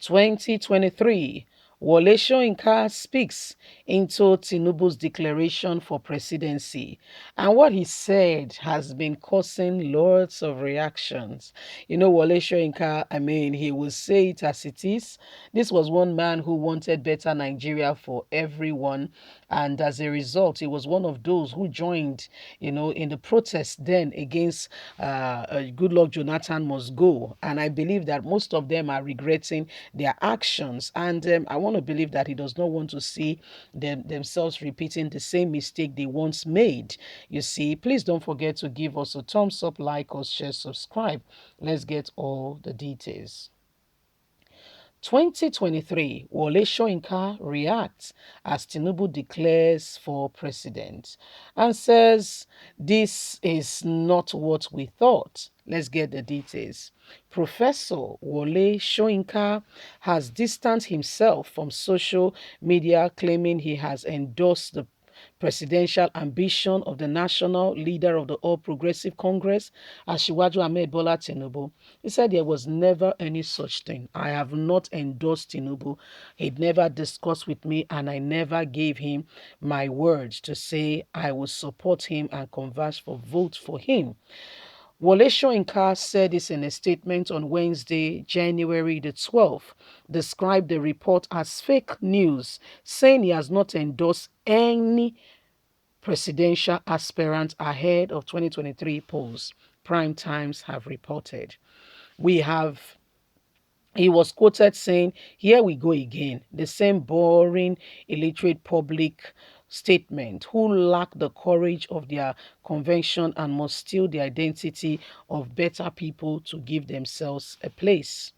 2023, Wole Soyinka speaks into Tinubu's declaration for presidency. And what he said has been causing lots of reactions. Wole Soyinka, he will say it as it is. This was one man who wanted better Nigeria for everyone. And as a result, he was one of those who joined, in the protest then against Goodluck Jonathan must go. And I believe that most of them are regretting their actions. And I want to believe that he does not want to see themselves repeating the same mistake they once made. You see, please don't forget to give us a thumbs up, like us, share, subscribe. Let's get all the details. 2023, Wole Soyinka reacts as Tinubu declares for president and says, "This is not what we thought." Let's get the details. Professor Wole Soyinka has distanced himself from social media, claiming he has endorsed the presidential ambition of the national leader of the All Progressive Congress, Asiwaju Ahmed Bola Tinubu. He said there was never any such thing. I have not endorsed Tinubu. He'd never discussed with me, and I never gave him my words to say I would support him and converse for votes for him. Wole Soyinka said this in a statement on Wednesday, January the 12th, described the report as fake news, saying he has not endorsed any presidential aspirant ahead of 2023 polls. Prime Times have reported. He was quoted saying, "Here we go again, the same boring, illiterate public statement who lack the courage of their convention and must steal the identity of better people to give themselves a place."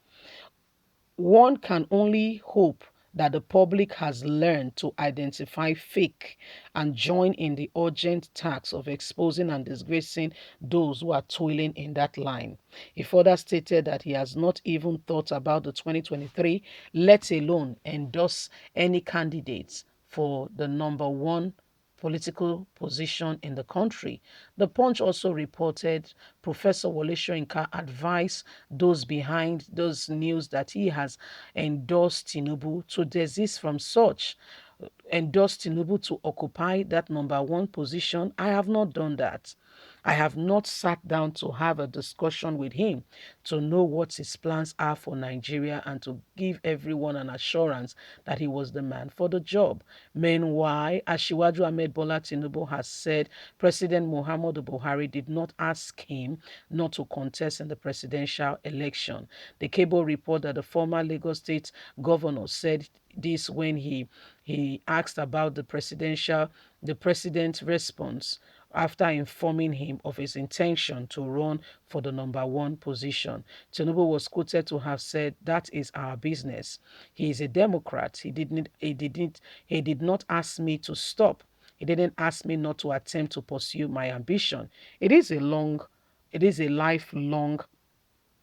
One can only hope that the public has learned to identify fake and join in the urgent task of exposing and disgracing those who are toiling in that line. He further stated that he has not even thought about the 2023, let alone endorse any candidates for the number one political position in the country. The Punch also reported Professor Wole Soyinka advised those behind those news that he has endorsed Tinubu to desist from such. Endorsed Tinubu to occupy that number one position. I have not done that. I have not sat down to have a discussion with him to know what his plans are for Nigeria and to give everyone an assurance that he was the man for the job. Meanwhile, Asiwaju Ahmed Bola Tinubu has said President Muhammadu Buhari did not ask him not to contest in the presidential election. The cable report that the former Lagos State governor said this when he asked about the president's response after informing him of his intention to run for the number one position. Tinubu was quoted to have said, "That is our business. He is a Democrat. He did not ask me to stop. He didn't ask me not to attempt to pursue my ambition. It is a lifelong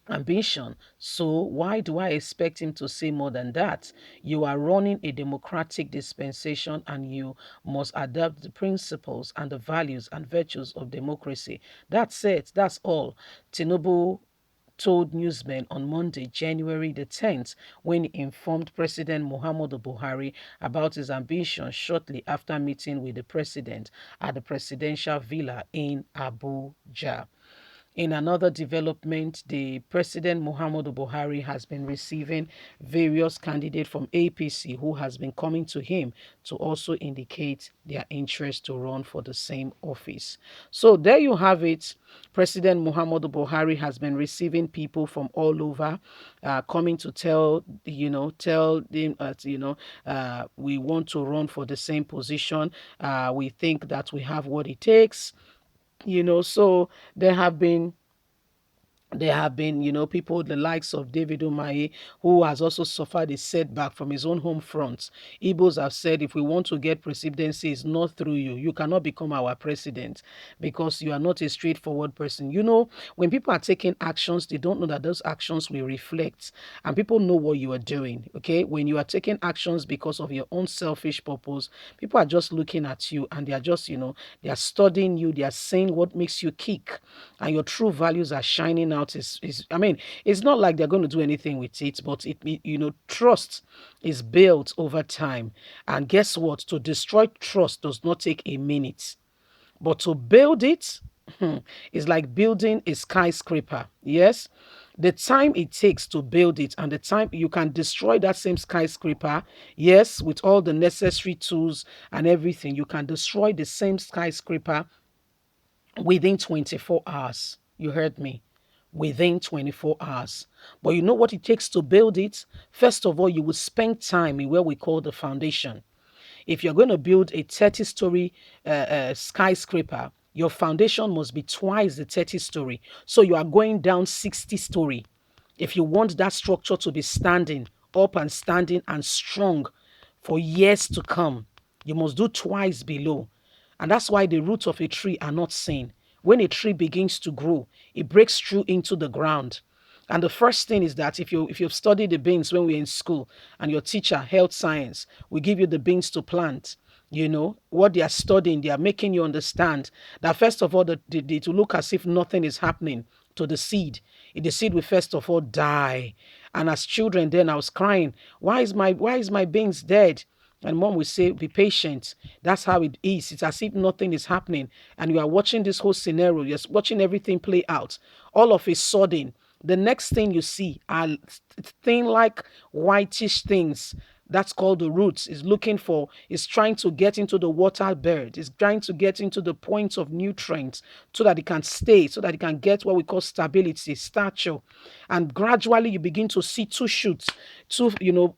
ambition. So why do I expect him to say more than that? You are running a democratic dispensation and you must adapt the principles and the values and virtues of democracy. That's it. That's all." Tinubu told newsmen on Monday, January the 10th, when he informed President Muhammadu Buhari about his ambitions shortly after meeting with the president at the presidential villa in Abuja. In another development, the President Muhammadu Buhari has been receiving various candidates from APC who has been coming to him to also indicate their interest to run for the same office. So there you have it. President Muhammadu Buhari has been receiving people from all over, coming to tell them that we want to run for the same position. We think that we have what it takes. So there have been people the likes of David Umahi, who has also suffered a setback from his own home front. Igbos have said, if we want to get presidency, it's not through you. You cannot become our president because you are not a straightforward person. When people are taking actions, they don't know that those actions will reflect, and people know what you are doing. Okay, when you are taking actions because of your own selfish purpose, people are just looking at you and they are just they are studying you. They are saying what makes you kick, and your true values are shining out out is I mean, it's not like they're going to do anything with it, but trust is built over time. And guess what? To destroy trust does not take a minute. But to build it is like building a skyscraper. Yes. The time it takes to build it and the time you can destroy that same skyscraper, yes, with all the necessary tools and everything, you can destroy the same skyscraper within 24 hours. You heard me. Within 24 hours. But you know what it takes to build it? First of all, you will spend time in what we call the foundation. If you're going to build a 30-story skyscraper, your foundation must be twice the 30-story. So you are going down 60-story. If you want that structure to be standing up and standing and strong for years to come, you must do twice below. And that's why the roots of a tree are not seen. When a tree begins to grow, it breaks through into the ground. And the first thing is that if you've studied the beans when we're in school and your teacher, health science, will give you the beans to plant, what they are studying, they are making you understand that first of all, to look as if nothing is happening to the seed. The seed will first of all die. And as children, then I was crying, why is my beans dead? And mom will say, be patient. That's how it is. It's as if nothing is happening. And you are watching this whole scenario. You're watching everything play out. All of a sudden, the next thing you see are thin like whitish things. That's called the roots. Is trying to get into the water bed. Is trying to get into the points of nutrients so that it can stay, so that it can get what we call stability, stature. And gradually you begin to see two shoots, two,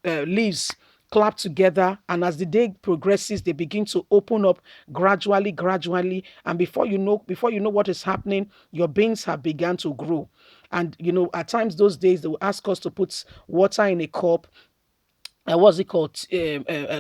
leaves clap together, and as the day progresses they begin to open up gradually, and before you know what is happening, your beans have begun to grow. And at times those days they will ask us to put water in a cup, what's it called,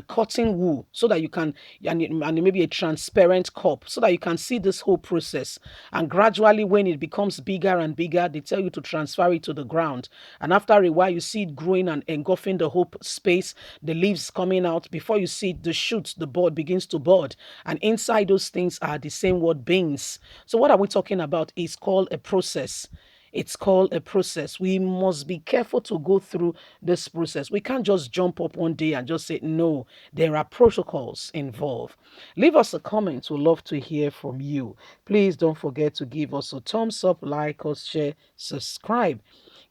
cotton wool, so that you can, and maybe a transparent cup, so that you can see this whole process. And gradually when it becomes bigger and bigger, they tell you to transfer it to the ground. And after a while you see it growing and engulfing the whole space, the leaves coming out. Before you see it, the shoots, the bud begins to bud, and inside those things are the same word, beans. So what are we talking about? Is called a process. It's called a process. We must be careful to go through this process. We can't just jump up one day and just say, no, there are protocols involved. Leave us a comment. We'd love to hear from you. Please don't forget to give us a thumbs up, like us, share, subscribe.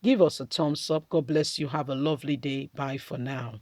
Give us a thumbs up. God bless you. Have a lovely day. Bye for now.